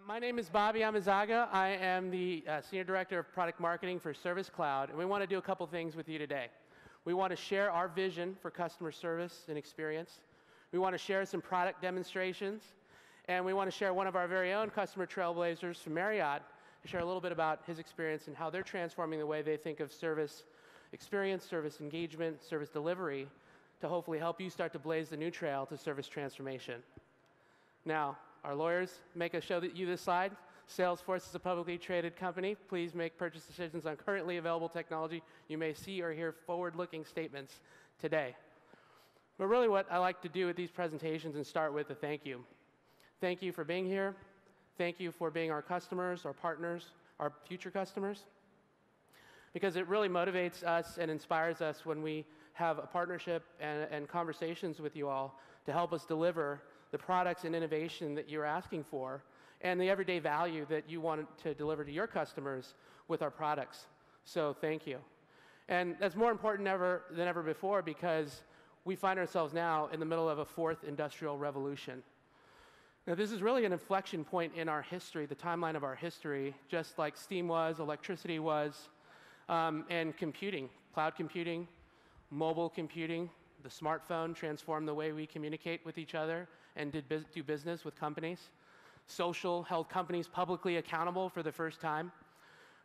My name is Bobby Amizaga. I am the Senior Director of Product Marketing for Service Cloud, and we want to do a couple things with you today. We want to share our vision for customer service and experience. We want to share some product demonstrations, and we want to share one of our very own customer Trailblazers from Marriott to share a little bit about his experience and how they're transforming the way they think of service experience, service engagement, service delivery to hopefully help you start to blaze the new trail to service transformation. Now, our lawyers make us show you this slide. Salesforce is a publicly traded company. Please make purchase decisions on currently available technology. You may see or hear forward-looking statements today. But really what I like to do with these presentations and start with a thank you. Thank you for being here. Thank you for being our customers, our partners, our future customers. Because it really motivates us and inspires us when we have a partnership and conversations with you all to help us deliver the products and innovation that you're asking for, and the everyday value that you want to deliver to your customers with our products. So thank you. And that's more important than ever before because we find ourselves now in the middle of a fourth industrial revolution. Now this is really an inflection point in our history, the timeline of our history, just like steam was, electricity was, and computing, cloud computing, mobile computing, the smartphone transformed the way we communicate with each other and do business with companies. Social held companies publicly accountable for the first time.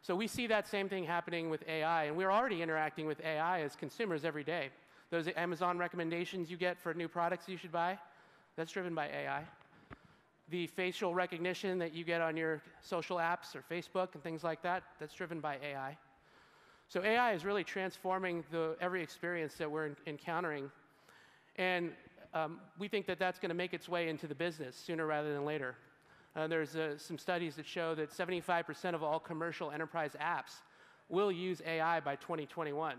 So we see that same thing happening with AI, and we're already interacting with AI as consumers every day. Those Amazon recommendations you get for new products you should buy, that's driven by AI. The facial recognition that you get on your social apps or Facebook and things like that, that's driven by AI. So AI is really transforming every experience that we're encountering. And we think that that's going to make its way into the business sooner rather than later. There's some studies that show that 75% of all commercial enterprise apps will use AI by 2021.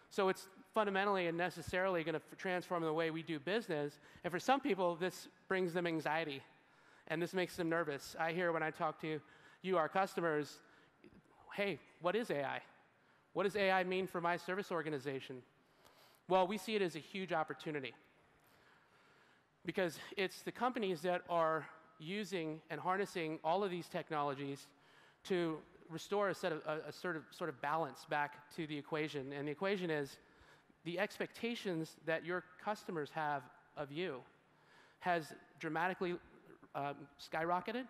So it's fundamentally and necessarily going to transform the way we do business. And for some people, this brings them anxiety, and this makes them nervous. I hear when I talk to you, our customers, hey, what is AI? What does AI mean for my service organization? Well, we see it as a huge opportunity because it's the companies that are using and harnessing all of these technologies to restore a sort of balance back to the equation. And the equation is the expectations that your customers have of you has dramatically skyrocketed,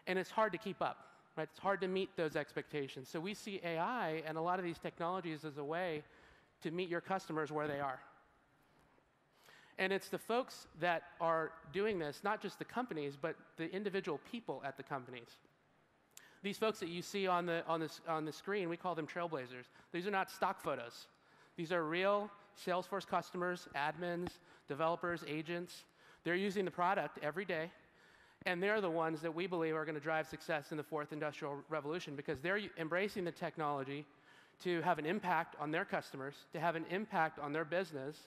and it's hard to keep up. Right? It's hard to meet those expectations. So we see AI and a lot of these technologies as a way to meet your customers where they are. And it's the folks that are doing this, not just the companies, but the individual people at the companies. These folks that you see on the screen, we call them Trailblazers. These are not stock photos. These are real Salesforce customers, admins, developers, agents. They're using the product every day. And they're the ones that we believe are going to drive success in the fourth industrial revolution because they're embracing the technology to have an impact on their customers, to have an impact on their business,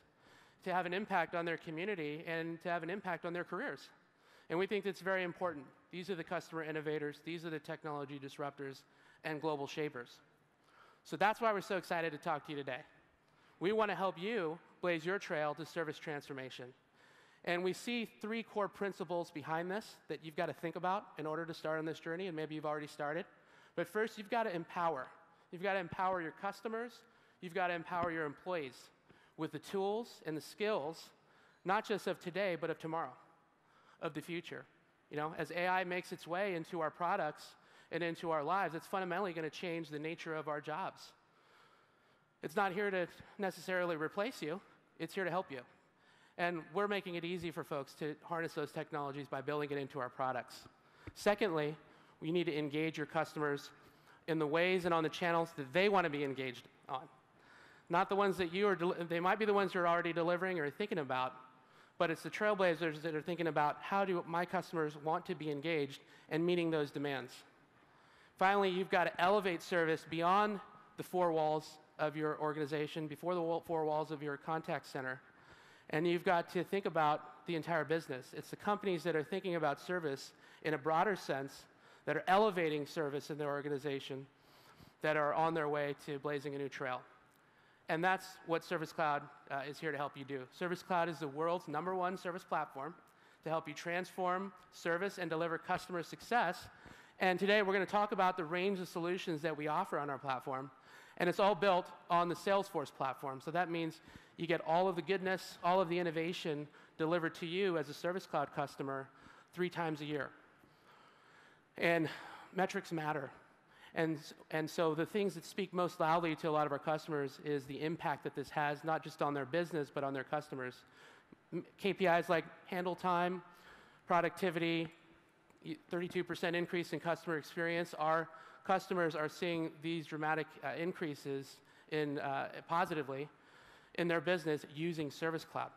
to have an impact on their community, and to have an impact on their careers. And we think that's very important. These are the customer innovators. These are the technology disruptors and global shapers. So that's why we're so excited to talk to you today. We want to help you blaze your trail to service transformation. And we see three core principles behind this that you've got to think about in order to start on this journey, and maybe you've already started. But first, you've got to empower. You've got to empower your customers. You've got to empower your employees with the tools and the skills, not just of today, but of tomorrow, of the future. You know, as AI makes its way into our products and into our lives, it's fundamentally going to change the nature of our jobs. It's not here to necessarily replace you. It's here to help you. And we're making it easy for folks to harness those technologies by building it into our products. Secondly, we need to engage your customers in the ways and on the channels that they want to be engaged on. Not the ones that they might be the ones you're already delivering or thinking about, but it's the Trailblazers that are thinking about how do my customers want to be engaged and meeting those demands. Finally, you've got to elevate service beyond the four walls of your organization, before the four walls of your contact center. And you've got to think about the entire business. It's the companies that are thinking about service in a broader sense, that are elevating service in their organization, that are on their way to blazing a new trail. And that's what Service Cloud is here to help you do. Service Cloud is the world's #1 service platform to help you transform service and deliver customer success. And today we're going to talk about the range of solutions that we offer on our platform. And it's all built on the Salesforce platform. So that means you get all of the goodness, all of the innovation delivered to you as a Service Cloud customer 3 times a year. And metrics matter. And so the things that speak most loudly to a lot of our customers is the impact that this has, not just on their business, but on their customers. KPIs like handle time, productivity, 32% increase in customer experience. Our customers are seeing these dramatic increases positively in their business using Service Cloud.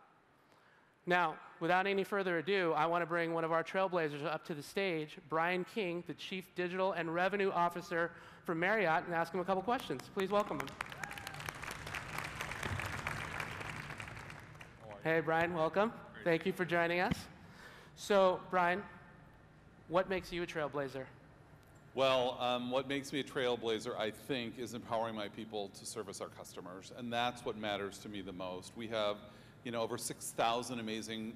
Now, without any further ado, I want to bring one of our Trailblazers up to the stage, Brian King, the Chief Digital and Revenue Officer for Marriott, and ask him a couple questions. Please welcome him. Hey, Brian, welcome. Thank you for joining us. So, Brian, what makes you a Trailblazer? Well, what makes me a Trailblazer, I think, is empowering my people to service our customers, and that's what matters to me the most. We have, over 6,000 amazing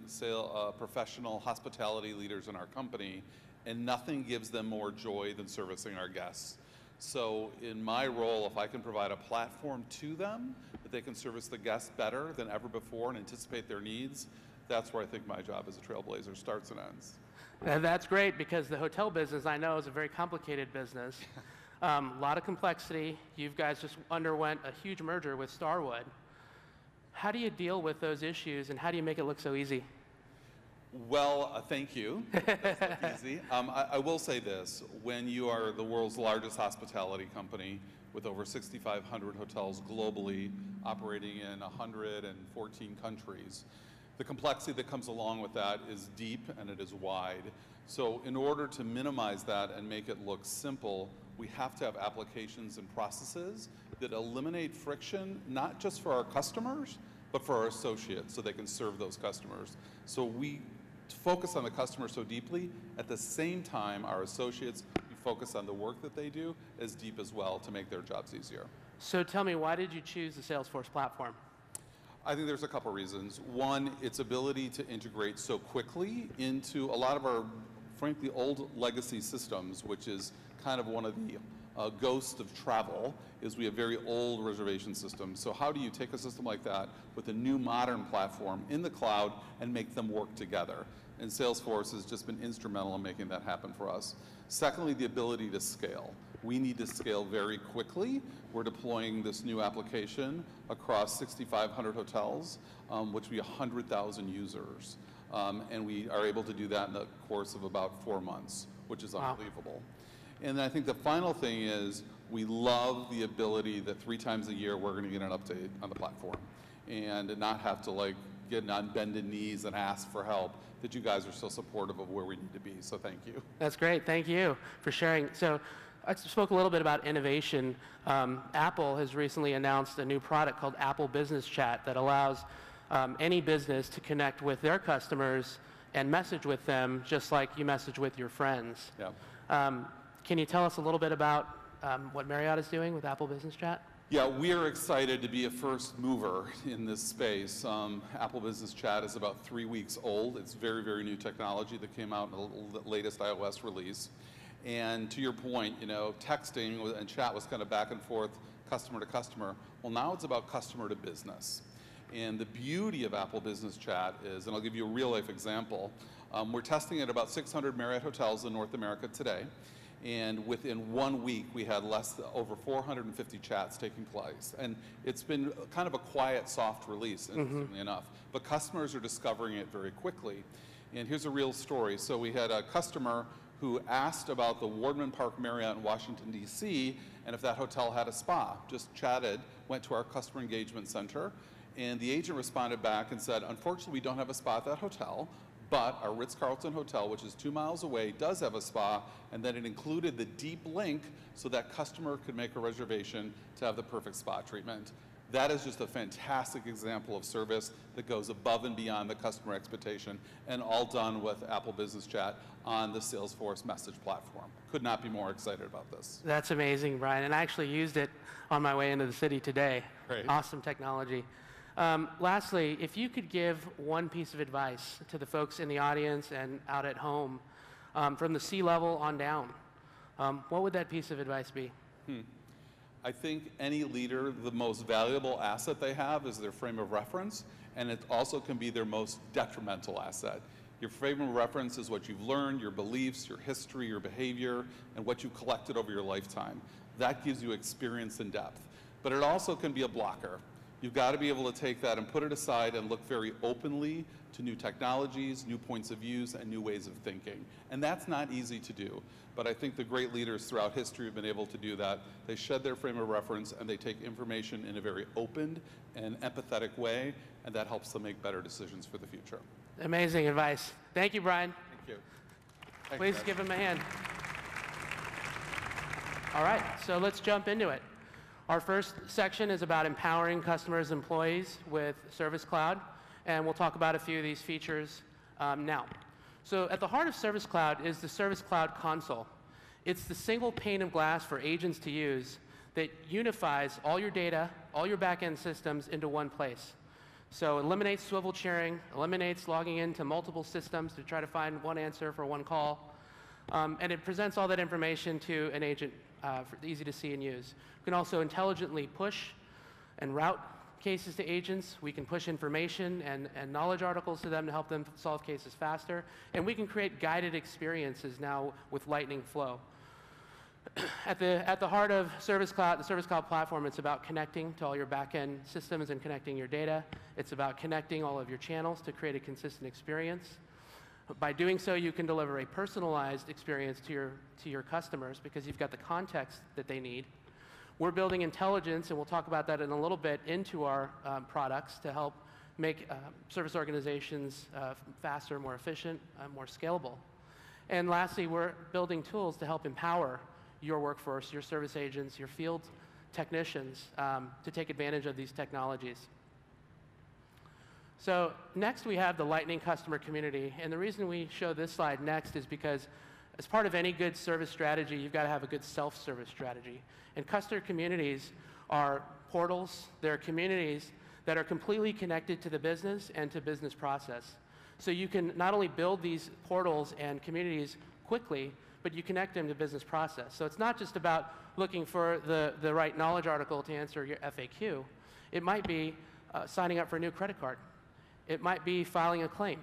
professional hospitality leaders in our company, and nothing gives them more joy than servicing our guests. So in my role, if I can provide a platform to them that they can service the guests better than ever before and anticipate their needs, that's where I think my job as a Trailblazer starts and ends. And that's great, because the hotel business, I know, is a very complicated business. A lot of complexity. You guys just underwent a huge merger with Starwood. How do you deal with those issues, and how do you make it look so easy? Well, thank you. That's not easy. I will say this. When you are the world's largest hospitality company with over 6,500 hotels globally, operating in 114 countries, the complexity that comes along with that is deep and it is wide. So in order to minimize that and make it look simple, we have to have applications and processes that eliminate friction, not just for our customers, but for our associates, so they can serve those customers. So we focus on the customer so deeply. At the same time, our associates, we focus on the work that they do as deep as well to make their jobs easier. So tell me, why did you choose the Salesforce platform? I think there's a couple reasons. One, its ability to integrate so quickly into a lot of our, frankly, old legacy systems, which is kind of one of the ghosts of travel, is we have very old reservation systems. So how do you take a system like that with a new modern platform in the cloud and make them work together? And Salesforce has just been instrumental in making that happen for us. Secondly, the ability to scale. We need to scale very quickly. We're deploying this new application across 6,500 hotels, which will be 100,000 users. And we are able to do that in the course of about 4 months, which is unbelievable. And then I think the final thing is we love the ability that 3 times a year we're going to get an update on the platform and not have to get on bended knees and ask for help, that you guys are so supportive of where we need to be. So thank you. That's great. Thank you for sharing. So I spoke a little bit about innovation. Apple has recently announced a new product called Apple Business Chat that allows any business to connect with their customers and message with them just like you message with your friends. Yeah. Can you tell us a little bit about what Marriott is doing with Apple Business Chat? Yeah, we are excited to be a first mover in this space. Apple Business Chat is about 3 weeks old. It's very, very new technology that came out in the latest iOS release. And to your point, texting and chat was kind of back and forth, customer to customer. Well, now it's about customer to business. And the beauty of Apple Business Chat is, and I'll give you a real life example, we're testing at about 600 Marriott hotels in North America today. And within 1 week, we had over 450 chats taking place. And it's been kind of a quiet, soft release, interestingly enough. But customers are discovering it very quickly. And here's a real story. So we had a customer who asked about the Wardman Park Marriott in Washington, D.C., and if that hotel had a spa. Just chatted, went to our customer engagement center, and the agent responded back and said, unfortunately, we don't have a spa at that hotel, but our Ritz-Carlton Hotel, which is 2 miles away, does have a spa, and then it included the deep link so that customer could make a reservation to have the perfect spa treatment. That is just a fantastic example of service that goes above and beyond the customer expectation, and all done with Apple Business Chat on the Salesforce message platform. Could not be more excited about this. That's amazing, Brian. And I actually used it on my way into the city today. Great. Awesome technology. Lastly, if you could give one piece of advice to the folks in the audience and out at home, from the C-level on down, what would that piece of advice be? I think any leader, the most valuable asset they have is their frame of reference, and it also can be their most detrimental asset. Your frame of reference is what you've learned, your beliefs, your history, your behavior, and what you've collected over your lifetime. That gives you experience and depth. But it also can be a blocker. You've got to be able to take that and put it aside and look very openly to new technologies, new points of views, and new ways of thinking. And that's not easy to do. But I think the great leaders throughout history have been able to do that. They shed their frame of reference and they take information in a very open and empathetic way, and that helps them make better decisions for the future. Amazing advice. Thank you, Brian. Thank you. Thanks, Please guys. give him a hand. All right, so let's jump into it. Our first section is about empowering customers and employees with Service Cloud, and we'll talk about a few of these features now. So at the heart of Service Cloud is the Service Cloud console. It's the single pane of glass for agents to use that unifies all your data, all your back-end systems into one place. So eliminates swivel chairing, eliminates logging into multiple systems to try to find one answer for one call, and it presents all that information to an agent, easy to see and use. We can also intelligently push and route cases to agents. We can push information and knowledge articles to them to help them solve cases faster. And we can create guided experiences now with Lightning Flow. At the heart of Service Cloud, the Service Cloud platform, it's about connecting to all your back-end systems and connecting your data. It's about connecting all of your channels to create a consistent experience. By doing so, you can deliver a personalized experience to your customers because you've got the context that they need. We're building intelligence, and we'll talk about that in a little bit, into our products to help make service organizations faster, more efficient, more scalable. And lastly, we're building tools to help empower your workforce, your service agents, your field technicians to take advantage of these technologies. So next we have the Lightning customer community, and the reason we show this slide next is because as part of any good service strategy, you've got to have a good self-service strategy. And customer communities are portals, they're communities that are completely connected to the business and to business process. So you can not only build these portals and communities quickly, but you connect them to business process. So it's not just about looking for the right knowledge article to answer your FAQ. It might be signing up for a new credit card. It might be filing a claim.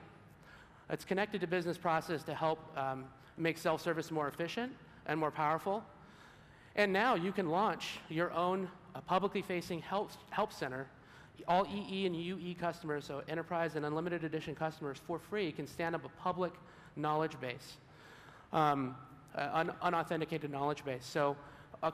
It's connected to business process to help make self-service more efficient and more powerful. And now you can launch your own publicly facing help center. All EE and UE customers, so enterprise and unlimited edition customers, for free can stand up a public knowledge base, unauthenticated knowledge base. So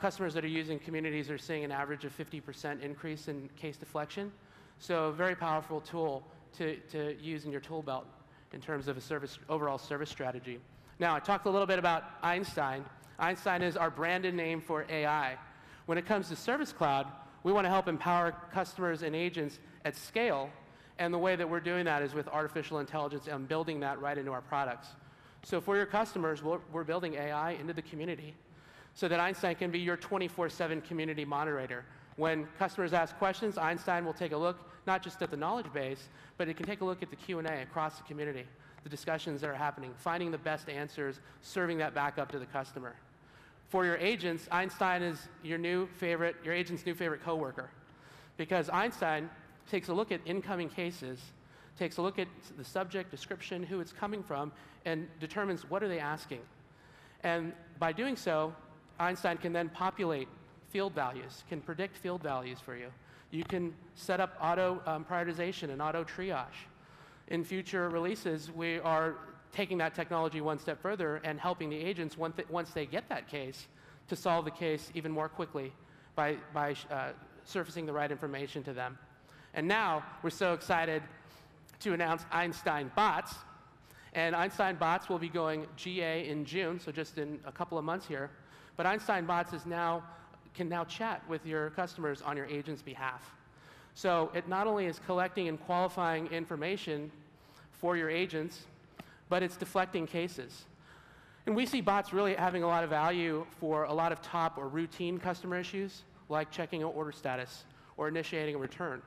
customers that are using communities are seeing an average of 50% increase in case deflection. So a very powerful tool to use in your tool belt in terms of a overall service strategy. Now, I talked a little bit about Einstein. Einstein is our branded name for AI. When it comes to Service Cloud, we want to help empower customers and agents at scale, and the way that we're doing that is with artificial intelligence and building that right into our products. So for your customers, we're building AI into the community so that Einstein can be your 24/7 community moderator. When customers ask questions, Einstein will take a look not just at the knowledge base, but it can take a look at the Q&A across the community, the discussions that are happening, finding the best answers, serving that back up to the customer. For your agents, Einstein is your agent's new favorite coworker, because Einstein takes a look at incoming cases, takes a look at the subject, description, who it's coming from, and determines what are they asking. And by doing so, Einstein can then populate field values, can predict field values for you. You can set up auto prioritization and auto triage. In future releases, we are taking that technology one step further and helping the agents, once they get that case, to solve the case even more quickly by surfacing the right information to them. And now we're so excited to announce Einstein Bots. And Einstein Bots will be going GA in June, so just in a couple of months here. But Einstein Bots can now chat with your customers on your agent's behalf. So it not only is collecting and qualifying information for your agents, but it's deflecting cases. And we see bots really having a lot of value for a lot of top or routine customer issues, like checking an order status or initiating a return.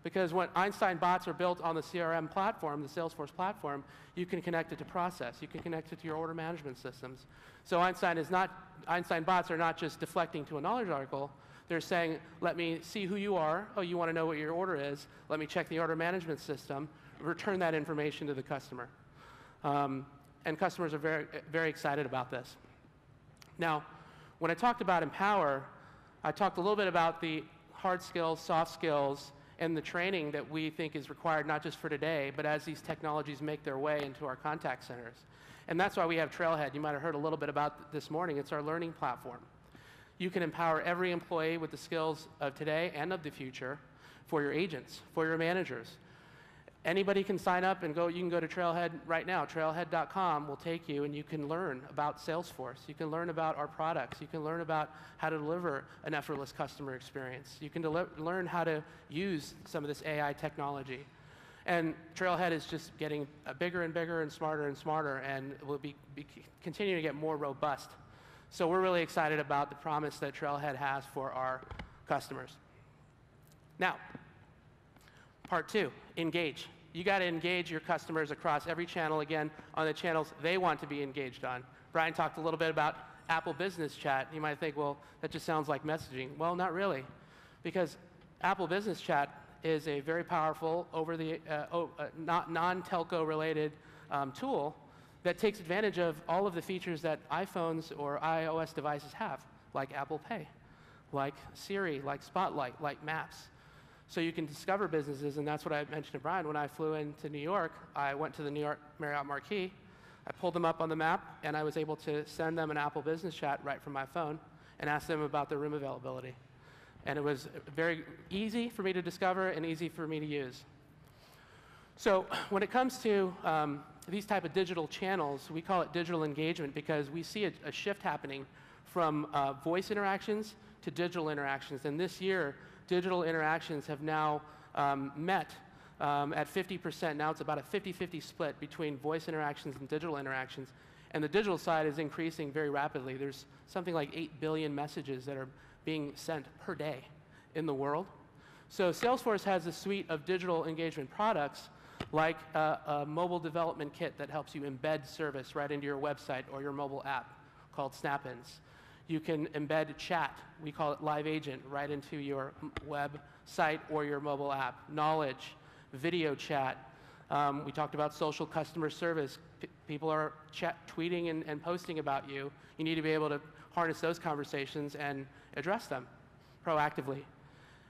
Because when Einstein bots are built on the CRM platform, the Salesforce platform, you can connect it to process. You can connect it to your order management systems. So Einstein bots are not just deflecting to a knowledge article. They're saying, let me see who you are. Oh, you want to know what your order is. Let me check the order management system. Return that information to the customer. And customers are very, very excited about this. Now, when I talked about Empower, I talked a little bit about the hard skills, soft skills, and the training that we think is required not just for today, but as these technologies make their way into our contact centers. And that's why we have Trailhead. You might have heard a little bit about this morning. It's our learning platform. You can empower every employee with the skills of today and of the future for your agents, for your managers. Anybody can sign up and go, you can go to Trailhead right now. Trailhead.com will take you and you can learn about Salesforce. You can learn about our products. You can learn about how to deliver an effortless customer experience. You can learn how to use some of this AI technology. And Trailhead is just getting bigger and bigger and smarter and will be continuing to get more robust. So we're really excited about the promise that Trailhead has for our customers. Now, part 2, engage. You got to engage your customers across every channel, again, on the channels they want to be engaged on. Brian talked a little bit about Apple Business Chat. You might think, well, that just sounds like messaging. Well, not really, because Apple Business Chat is a very powerful, non-telco related tool that takes advantage of all of the features that iPhones or iOS devices have, like Apple Pay, like Siri, like Spotlight, like Maps. So you can discover businesses, and that's what I mentioned to Brian. When I flew into New York, I went to the New York Marriott Marquis. I pulled them up on the map, and I was able to send them an Apple Business Chat right from my phone and ask them about their room availability. And it was very easy for me to discover and easy for me to use. So when it comes to these type of digital channels, we call it digital engagement because we see a shift happening from voice interactions to digital interactions. And this year, digital interactions have now met at 50%. Now it's about a 50-50 split between voice interactions and digital interactions. And the digital side is increasing very rapidly. There's something like 8 billion messages that are being sent per day in the world. So Salesforce has a suite of digital engagement products like a mobile development kit that helps you embed service right into your website or your mobile app called Snap-ins. You can embed chat, we call it Live Agent, right into your website or your mobile app. Knowledge, video chat. We talked about social customer service. People are tweeting and posting about you. You need to be able to harness those conversations and address them proactively.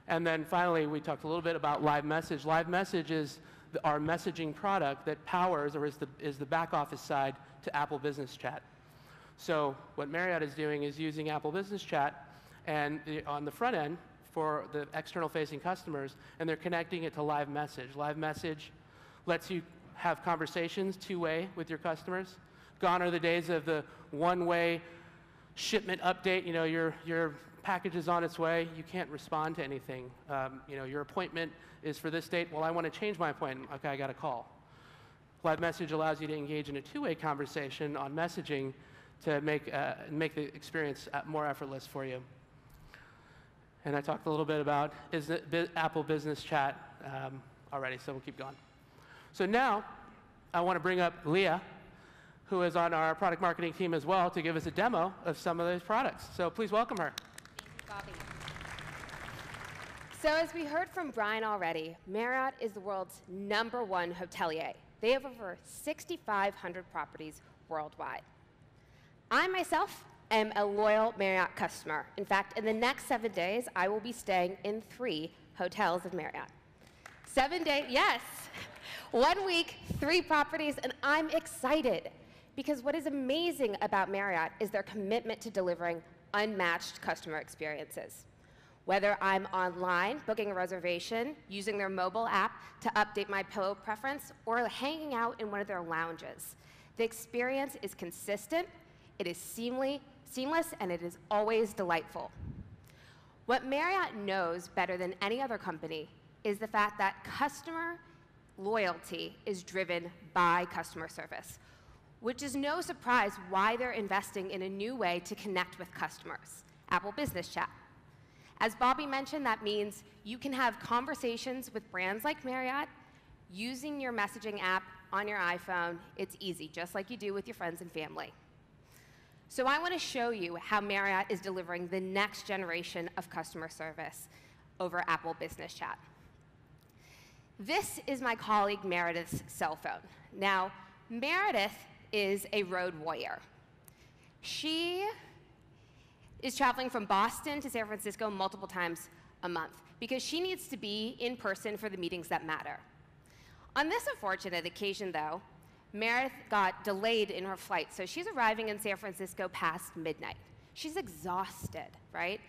And then finally, we talked a little bit about Live Message. Live Message is our messaging product that powers or is the back office side to Apple Business Chat. So what Marriott is doing is using Apple Business Chat and on the front end for the external facing customers, and they're connecting it to Live Message. Live Message lets you have conversations two-way with your customers. Gone are the days of the one-way shipment update. You know, your package is on its way. You can't respond to anything. You know, your appointment is for this date. Well, I want to change my appointment. Okay, I got a call. Live Message allows you to engage in a two-way conversation on messaging to make the experience more effortless for you. And I talked a little bit about Apple Business Chat already, so we'll keep going. So now I want to bring up Leah, who is on our product marketing team as well, to give us a demo of some of those products. So please welcome her. Thank you, Bobby. So as we heard from Brian already, Marriott is the world's #1 hotelier. They have over 6,500 properties worldwide. I myself am a loyal Marriott customer. In fact, in the next 7 days, I will be staying in 3 hotels of Marriott. 7 days, yes. 1 week, 3 properties, and I'm excited because what is amazing about Marriott is their commitment to delivering unmatched customer experiences. Whether I'm online booking a reservation, using their mobile app to update my pillow preference, or hanging out in one of their lounges, the experience is consistent, it is seamless, and it is always delightful. What Marriott knows better than any other company is the fact that customer loyalty is driven by customer service, which is no surprise why they're investing in a new way to connect with customers, Apple Business Chat. As Bobby mentioned, that means you can have conversations with brands like Marriott using your messaging app on your iPhone. It's easy, just like you do with your friends and family. So I want to show you how Marriott is delivering the next generation of customer service over Apple Business Chat. This is my colleague Meredith's cell phone. Now, Meredith is a road warrior. She is traveling from Boston to San Francisco multiple times a month because she needs to be in person for the meetings that matter. On this unfortunate occasion, though, Meredith got delayed in her flight, so she's arriving in San Francisco past midnight. She's exhausted, right?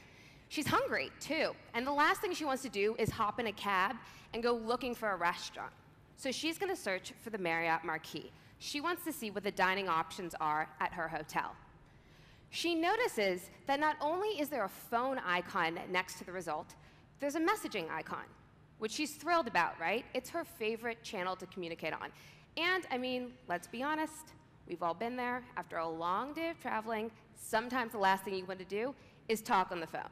She's hungry, too, and the last thing she wants to do is hop in a cab and go looking for a restaurant. So she's going to search for the Marriott marquee. She wants to see what the dining options are at her hotel. She notices that not only is there a phone icon next to the result, there's a messaging icon, which she's thrilled about, right? It's her favorite channel to communicate on. And, I mean, let's be honest, we've all been there. After a long day of traveling, sometimes the last thing you want to do is talk on the phone.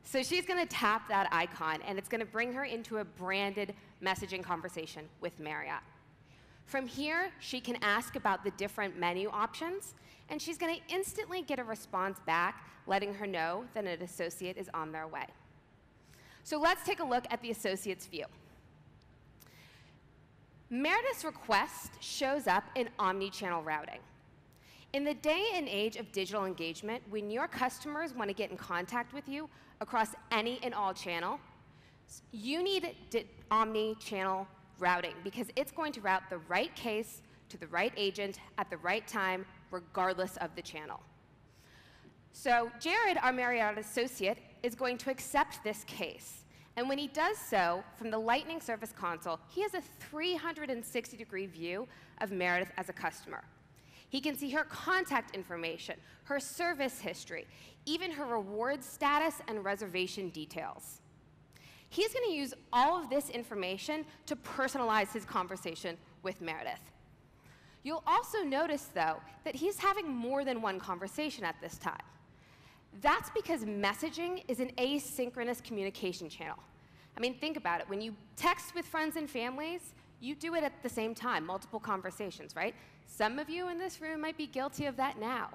So she's going to tap that icon, and it's going to bring her into a branded messaging conversation with Marriott. From here, she can ask about the different menu options, and she's going to instantly get a response back letting her know that an associate is on their way. So let's take a look at the associate's view. Meredith's request shows up in omni-channel routing. In the day and age of digital engagement, when your customers want to get in contact with you across any and all channels, you need omni-channel routing because it's going to route the right case to the right agent at the right time, regardless of the channel. So Jared, our Marriott associate, is going to accept this case. And when he does so, from the Lightning Service Console, he has a 360-degree view of Meredith as a customer. He can see her contact information, her service history, even her reward status and reservation details. He's going to use all of this information to personalize his conversation with Meredith. You'll also notice, though, that he's having more than one conversation at this time. That's because messaging is an asynchronous communication channel. I mean, think about it. When you text with friends and families, you do it at the same time, multiple conversations, right? Some of you in this room might be guilty of that now.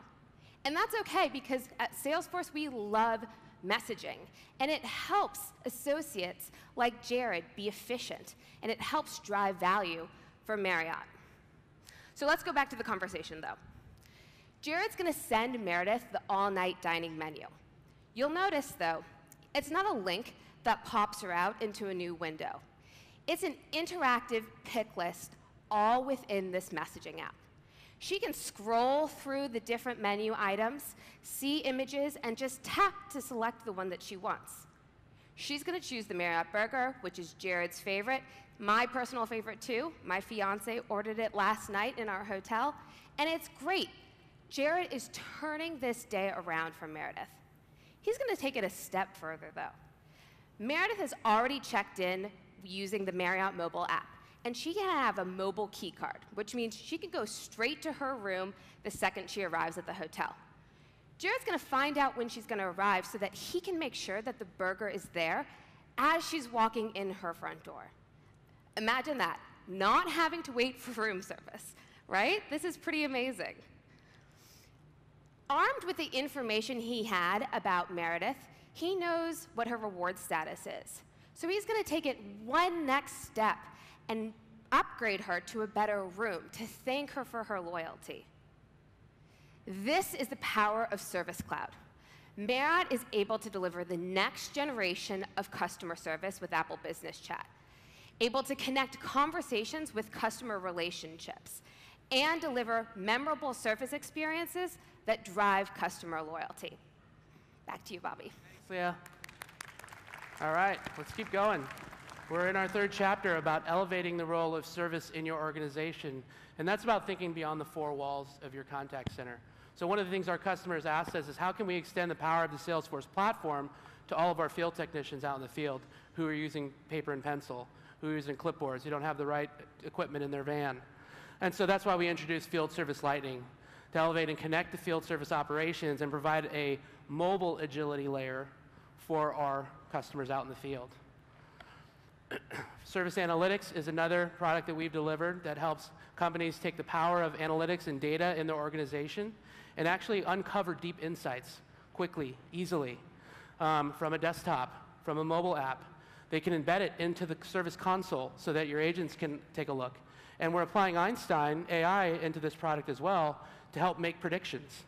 And that's okay, because at Salesforce, we love messaging. And it helps associates like Jared be efficient, and it helps drive value for Marriott. So let's go back to the conversation, though. Jared's going to send Meredith the all-night dining menu. You'll notice, though, it's not a link that pops her out into a new window. It's an interactive pick list all within this messaging app. She can scroll through the different menu items, see images, and just tap to select the one that she wants. She's going to choose the Marriott burger, which is Jared's favorite, my personal favorite too. My fiance ordered it last night in our hotel, and it's great. Jared is turning this day around for Meredith. He's going to take it a step further, though. Meredith has already checked in using the Marriott mobile app, and she can have a mobile key card, which means she can go straight to her room the second she arrives at the hotel. Jared's going to find out when she's going to arrive so that he can make sure that the burger is there as she's walking in her front door. Imagine that, not having to wait for room service, right? This is pretty amazing. Armed with the information he had about Meredith, he knows what her reward status is. So he's going to take it one next step and upgrade her to a better room to thank her for her loyalty. This is the power of Service Cloud. Marriott is able to deliver the next generation of customer service with Apple Business Chat, able to connect conversations with customer relationships, and deliver memorable service experiences that drive customer loyalty. Back to you, Bobby. Thanks, Leah. All right, let's keep going. We're in our third chapter about elevating the role of service in your organization, and that's about thinking beyond the four walls of your contact center. So one of the things our customers asked us is, how can we extend the power of the Salesforce platform to all of our field technicians out in the field who are using paper and pencil, who are using clipboards, who don't have the right equipment in their van? And so that's why we introduced Field Service Lightning, to elevate and connect the field service operations and provide a mobile agility layer for our customers out in the field. Service Analytics is another product that we've delivered that helps companies take the power of analytics and data in their organization and actually uncover deep insights quickly, easily, from a desktop, from a mobile app. They can embed it into the service console so that your agents can take a look. And we're applying Einstein AI into this product as well to help make predictions,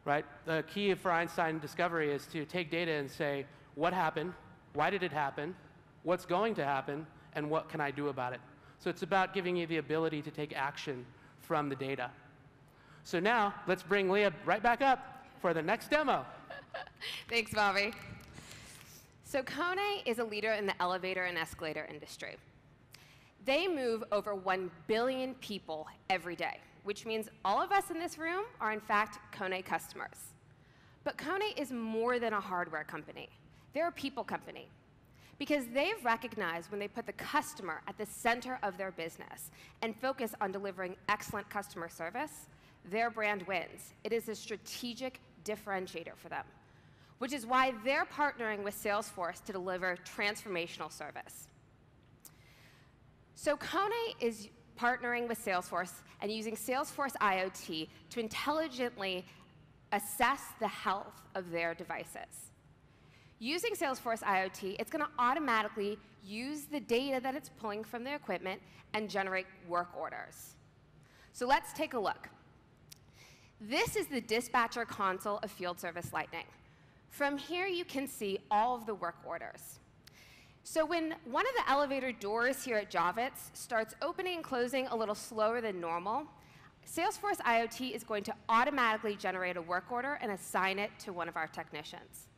right? The key for Einstein discovery is to take data and say, what happened? Why did it happen? What's going to happen? And what can I do about it? So it's about giving you the ability to take action from the data. So now, let's bring Leah right back up for the next demo. Thanks, Bobby. So KONE is a leader in the elevator and escalator industry. They move over 1 billion people every day, which means all of us in this room are, in fact, KONE customers. But KONE is more than a hardware company. They're a people company, because they've recognized when they put the customer at the center of their business and focus on delivering excellent customer service, their brand wins. It is a strategic differentiator for them, which is why they're partnering with Salesforce to deliver transformational service. So KONE is partnering with Salesforce and using Salesforce IoT to intelligently assess the health of their devices. Using Salesforce IoT, it's going to automatically use the data that it's pulling from the equipment and generate work orders. So let's take a look. This is the dispatcher console of Field Service Lightning. From here, you can see all of the work orders. So when one of the elevator doors here at Javits starts opening and closing a little slower than normal, Salesforce IoT is going to automatically generate a work order and assign it to one of our technicians.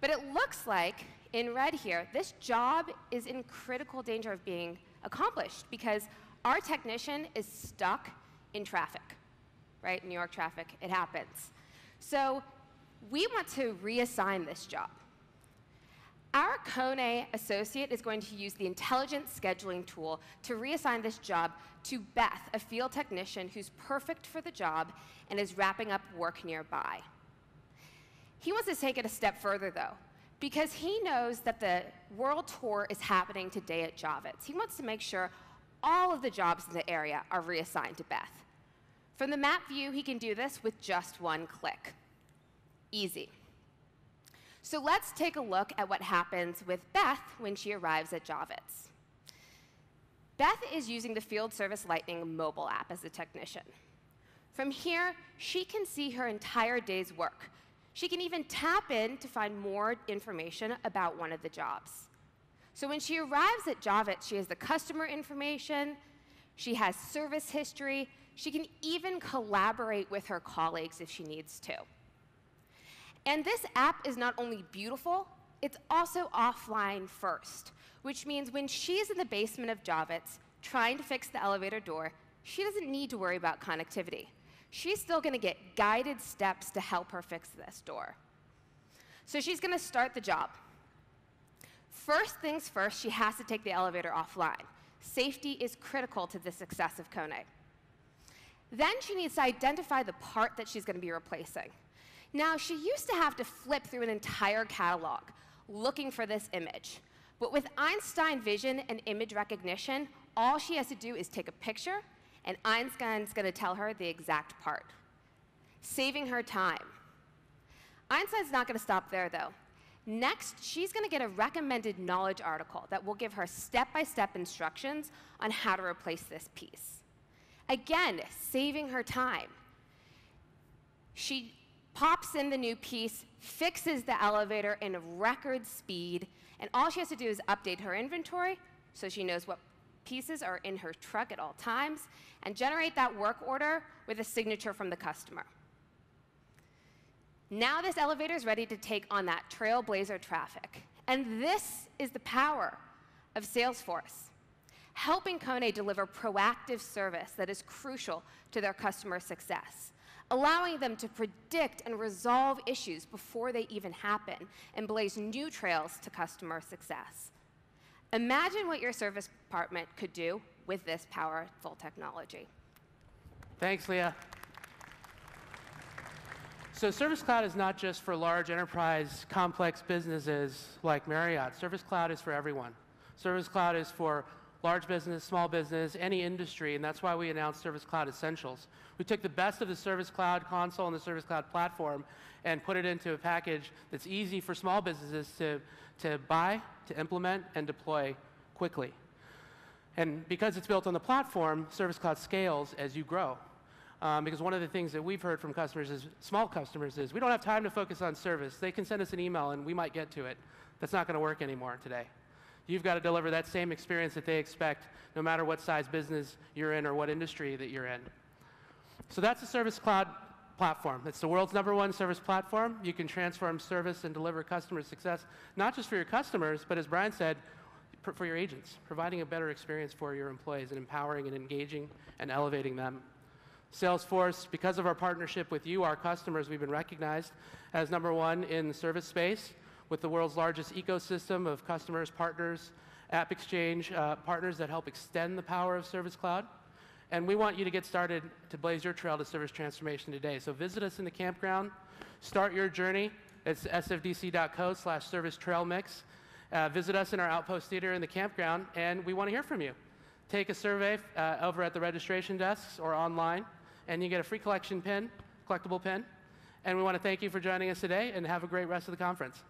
But it looks like, in red here, this job is in critical danger of being accomplished because our technician is stuck in traffic, right? New York traffic, it happens. So we want to reassign this job. Our KONE associate is going to use the intelligent scheduling tool to reassign this job to Beth, a field technician who's perfect for the job and is wrapping up work nearby. He wants to take it a step further, though, because he knows that the world tour is happening today at Javits. He wants to make sure all of the jobs in the area are reassigned to Beth. From the map view, he can do this with just one click. Easy. So let's take a look at what happens with Beth when she arrives at Javits. Beth is using the Field Service Lightning mobile app as a technician. From here, she can see her entire day's work. She can even tap in to find more information about one of the jobs. So when she arrives at Javits, she has the customer information, she has service history, she can even collaborate with her colleagues if she needs to. And this app is not only beautiful, it's also offline first, which means when she's in the basement of Javits trying to fix the elevator door, she doesn't need to worry about connectivity. She's still going to get guided steps to help her fix this door. So she's going to start the job. First things first, she has to take the elevator offline. Safety is critical to the success of KONE. Then she needs to identify the part that she's going to be replacing. Now, she used to have to flip through an entire catalog looking for this image. But with Einstein Vision and image recognition, all she has to do is take a picture, and Einstein's going to tell her the exact part, saving her time. Einstein's not going to stop there, though. Next, she's going to get a recommended knowledge article that will give her step-by-step instructions on how to replace this piece. Again, saving her time. She pops in the new piece, fixes the elevator in record speed, and all she has to do is update her inventory so she knows what pieces are in her truck at all times, and generate that work order with a signature from the customer. Now this elevator is ready to take on that Trailblazer traffic. And this is the power of Salesforce, helping KONE deliver proactive service that is crucial to their customer success, allowing them to predict and resolve issues before they even happen and blaze new trails to customer success. Imagine what your service department could do with this powerful technology. Thanks, Leah. So Service Cloud is not just for large enterprise complex businesses like Marriott. Service Cloud is for everyone. Service Cloud is for large business, small business, any industry, and that's why we announced Service Cloud Essentials. We took the best of the Service Cloud console and the Service Cloud platform and put it into a package that's easy for small businesses to buy, to implement, and deploy quickly. And because it's built on the platform, Service Cloud scales as you grow. Because one of the things that we've heard from customers is, small customers, is we don't have time to focus on service. They can send us an email and we might get to it. That's not going to work anymore today. You've got to deliver that same experience that they expect no matter what size business you're in or what industry that you're in. So that's the Service Cloud platform. It's the world's #1 service platform. You can transform service and deliver customer success, not just for your customers, but as Brian said, for your agents, providing a better experience for your employees and empowering and engaging and elevating them. Salesforce, because of our partnership with you, our customers, we've been recognized as #1 in the service space with the world's largest ecosystem of customers, partners, App Exchange partners that help extend the power of Service Cloud. And we want you to get started to blaze your trail to service transformation today. So visit us in the campground, start your journey. It's sfdc.co/servicetrailmix. Visit us in our Outpost Theater in the campground, and we want to hear from you. Take a survey over at the registration desks or online, and you get a free collectible pin. And we want to thank you for joining us today, and have a great rest of the conference.